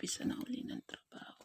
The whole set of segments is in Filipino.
mag-umpisa na uli ng trabaho.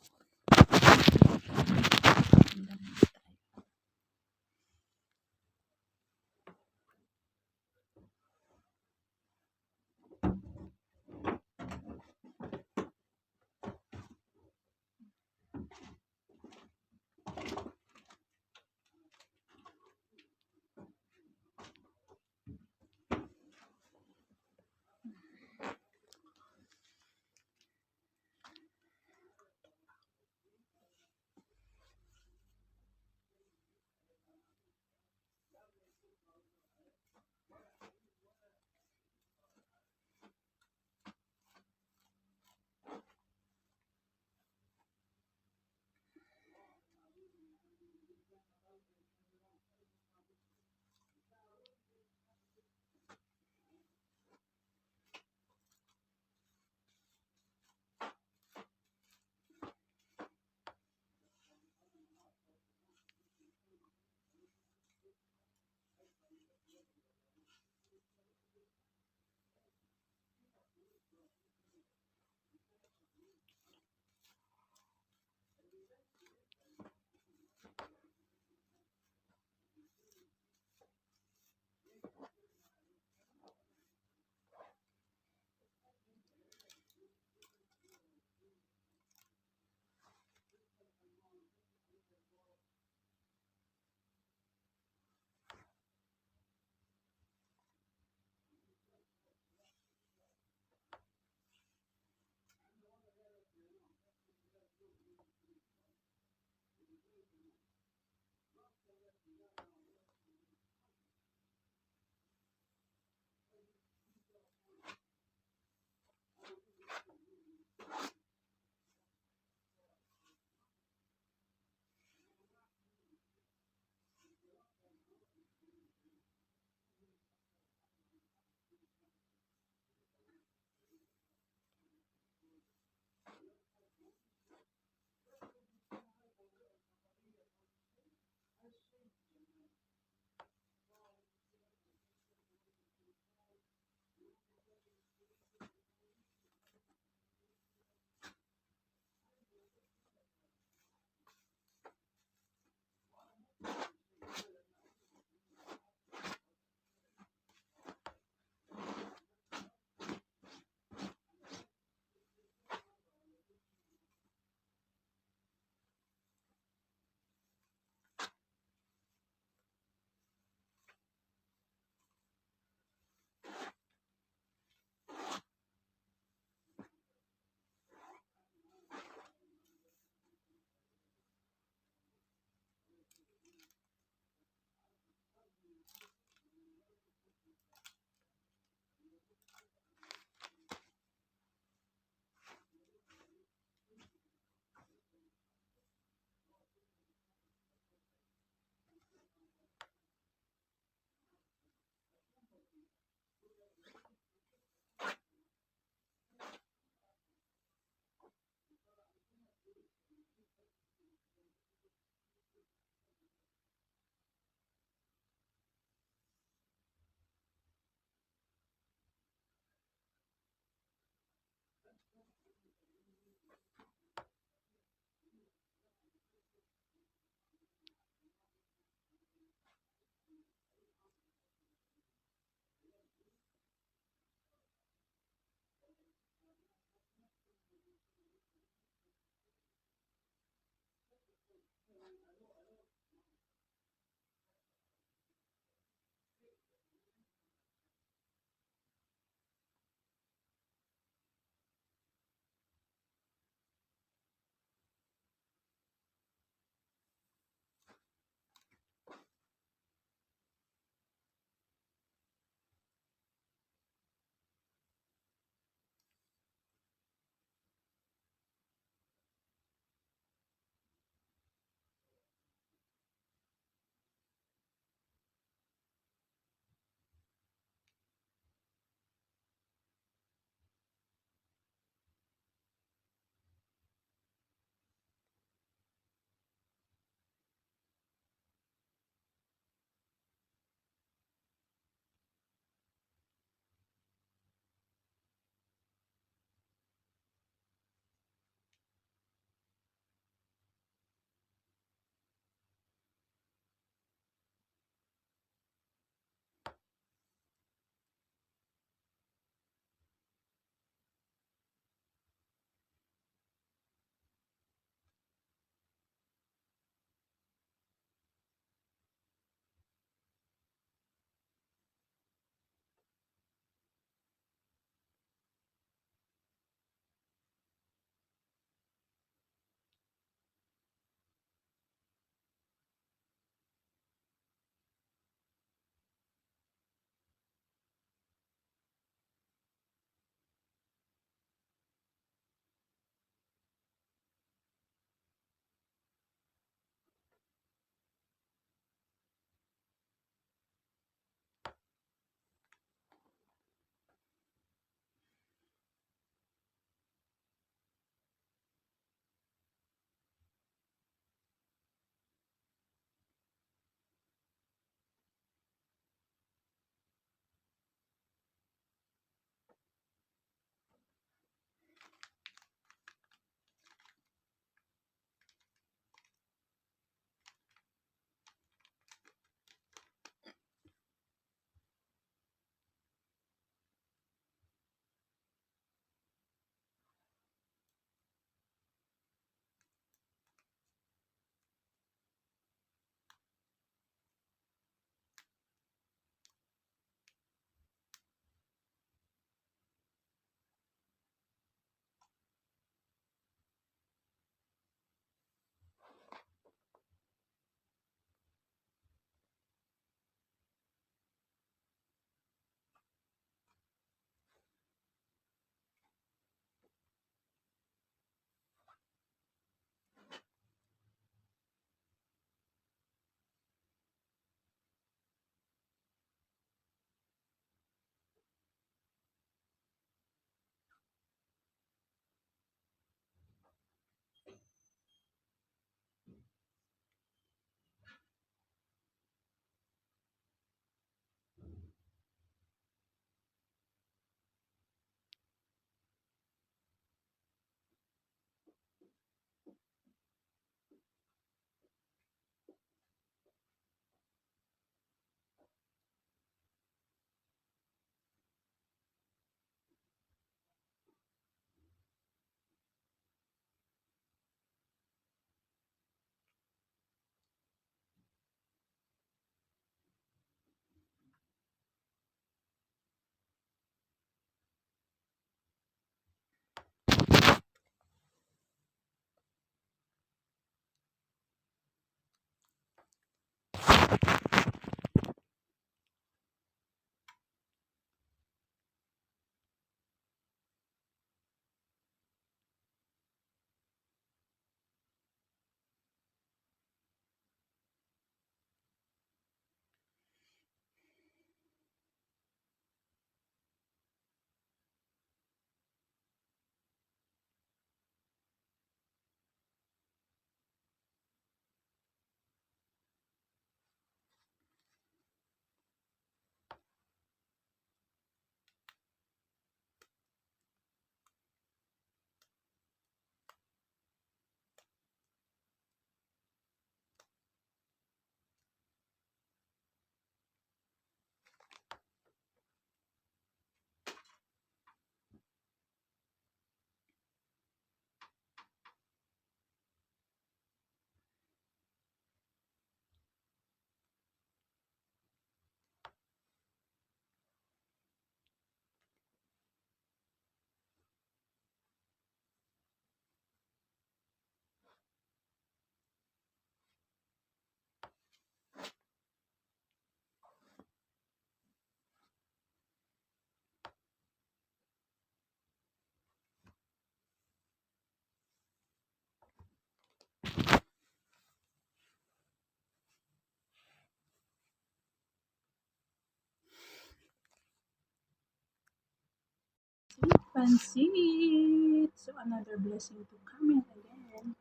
pansit. So, another blessing to come in again.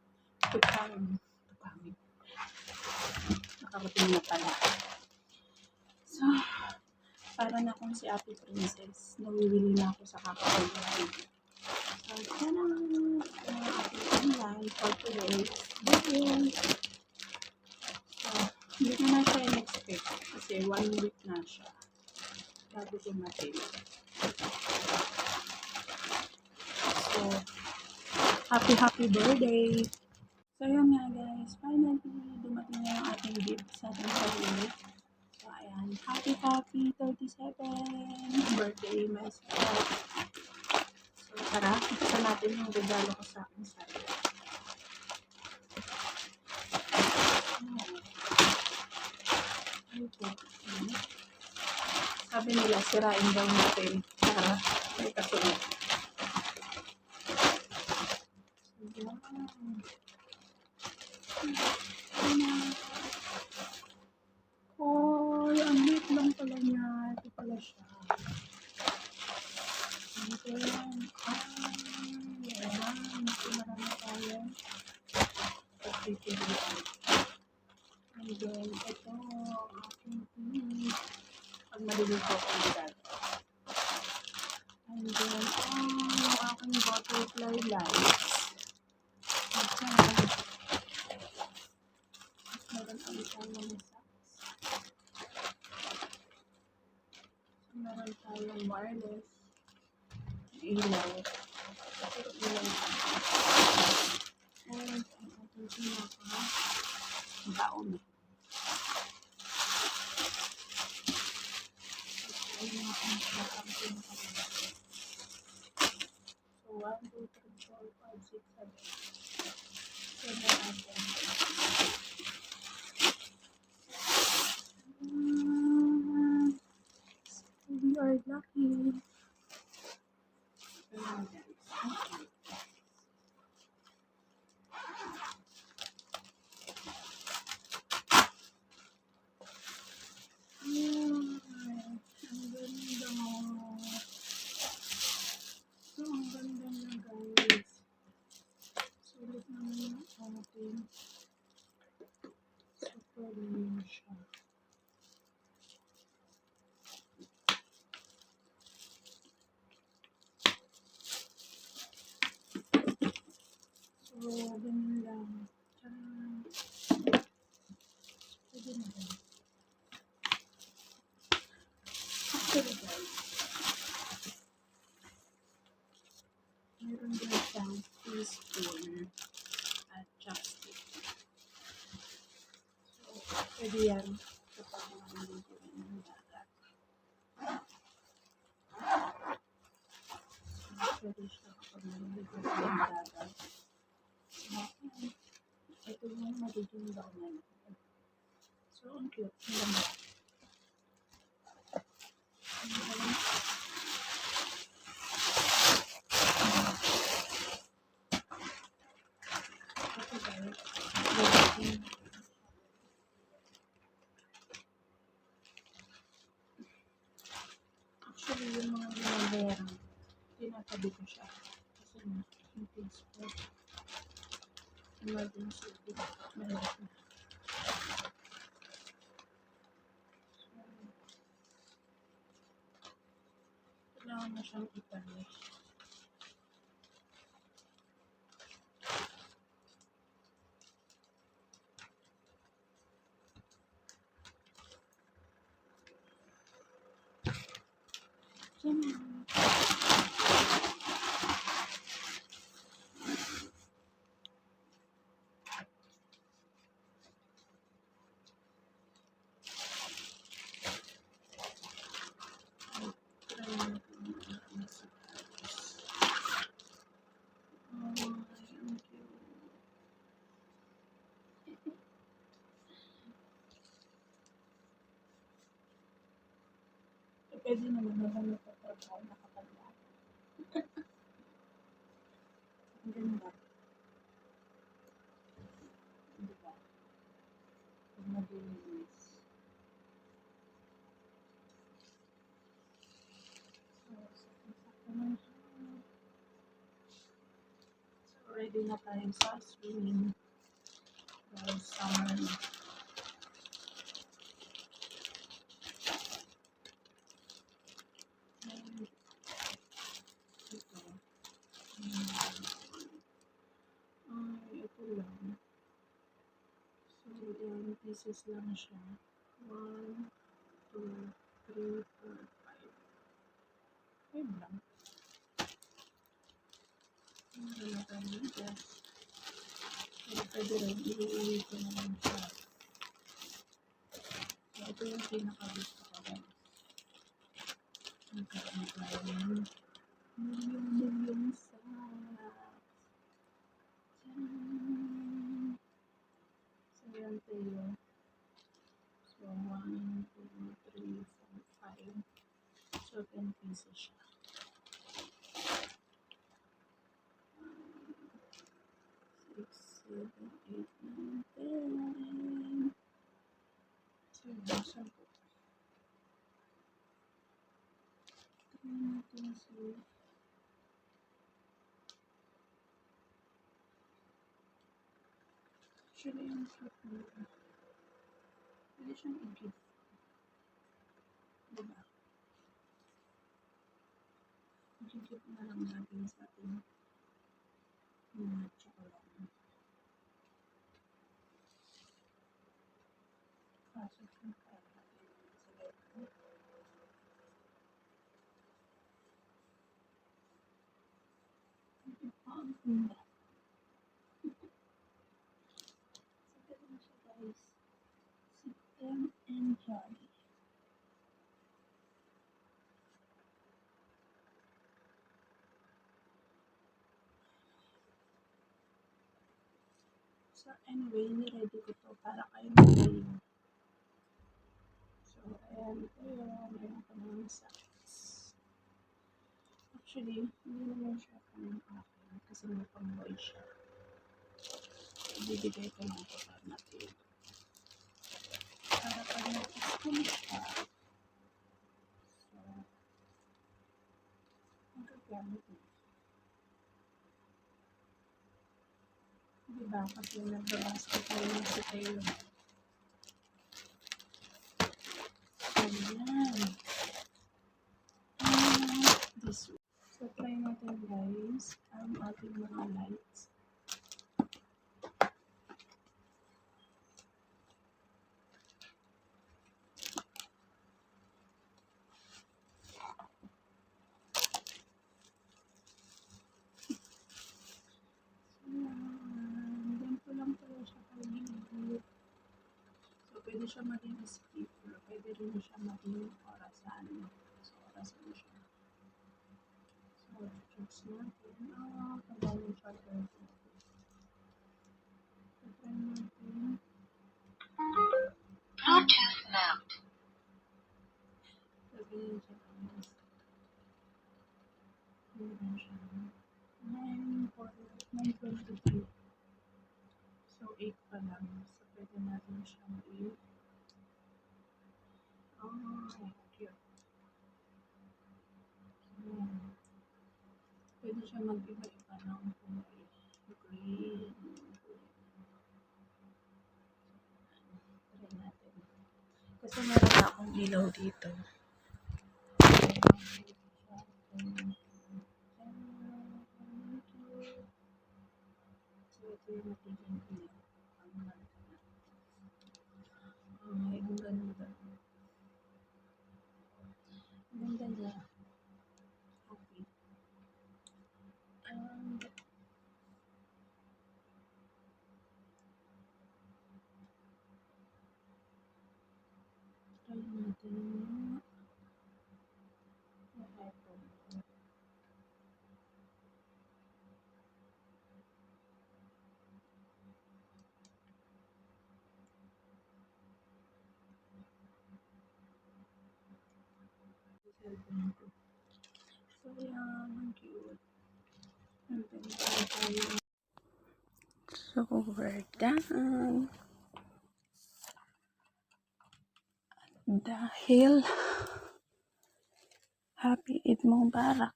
To come. Nakarating na pala. So, para na kung si Ate Princess, nawiwili na ako sa kakaulan. So, yan ang ating online for today's video. So, hindi ko na siya in-expect kasi 1 week na siya bago dumating. So, happy birthday! So, yun nga guys, finally, dumating na yung ating gift sa ating sarili. So, ayan, happy 37 birthday myself. So, tara, ipasa natin yung regalo ko sa aking sarili. Sabi nila, sirain daw natin para may kasunod. Oh, ang lit lang pala niya. Ito pala siya. And then, ayan. Ito marami tayo. Pagpipilian. And then, ito, aking tea. Pag maliligo ko agad. And then, yung aking butterfly lights. Meron ang isang mga socks. Meron tayong wireless. Ilaw. Ilaw. And ang ating pinaka-baon. So, 1, 2, 3, 4, 5, 6, 7. 7 items. We are lucky. Ang ganda na guys. Sulit naman yung ating super linya siya. So, ganun lang. Pwede na rin. Actually guys, meron din siyang teaspoon at chopstick. So, pwede yan kapag naliligo ng dagat. Pwede siya kapag naliligo ng dagat. Ito yung magiging baunan. So, ang cute. Ang ganda. Actually, yung mga ginagawa, tinatabi ko siya. Kasi yung teaspoon. Emergency. Mahirap na. Kailangan na siyang italis. Pwede naman naman magpatrabaho nakapagla. Ang ganda. Diba? Pag mabilis. So, sakto naman siya. Ready na tayo sa swimming. Dahil summer na. Ito. Ito lang. So, yan, pieces lang siya. 1, 2, 3, 4, 5. 5 lang. Wala tayo dito. Pero pwede rin, iuwi ko na lang siya. So, ito yung pinaka-gusto ko guys. Nagkaroon tayo ng million socks. Tcharam! So, yan tayo. So, 1, 2, 3, 4, 5. So, 10 pieces siya. 6, 7, 8, 9, 10. So, yung 10. Try natin si... Actually, yung cute nito. Pwede siyang i-gift. Diba? I-gift na lang natin sa ating mga chocolate. Kaso kung kaya natin sila ito. Ang ganda. So, ganun siya guys. Sit them and enjoy. So, anyway, niready ko to para kayo magaling. So, ayan ito yun. Meron ko naman size. Actually, hindi naman siya pang akin kasi may pang-boy siya. Ibibigay ko lang ito para natin. Para pag nag-school siya. So, magagamit mo. Diba? Kasi nagbabasketball na si Taylor. So, yan. This way. So, try natin guys ang ating mga lights. Ganito lang pala siya kaligid. So, pwede siya maging speaker. Pwede rin siya maging orasan. So, orasan siya. So, choose natin. Pagawin siya ito. So, try natin. Bluetooth mode. Sabihin siya guys. Ganyan siya. 9:23. So, 8 pa lang. So, pwede natin siyang cute. Pwede siya mag-iba-iba ng kulay. Green. Try natin. Kasi meron na akong ilaw dito. So, ito yung magiging ilaw. Ay, ang ganda. Ang ganda niya. Okay. And, try natin yung iPhone. Cellphone ko. So, yan. Ang cute. So, we're done. Dahil Happy Eid Mubarak.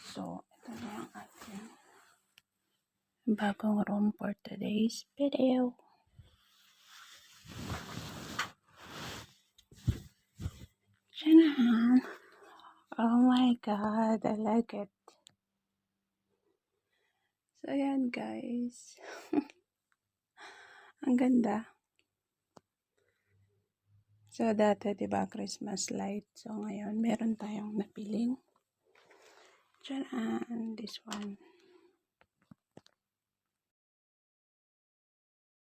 So, ito na yung ating bagong room for today's video. Tcharam! Oh my god, I like it. So, ayan guys. Ang ganda. So, dati, diba, Christmas light. So, ngayon, meron tayong napiling. Tcharam! This one.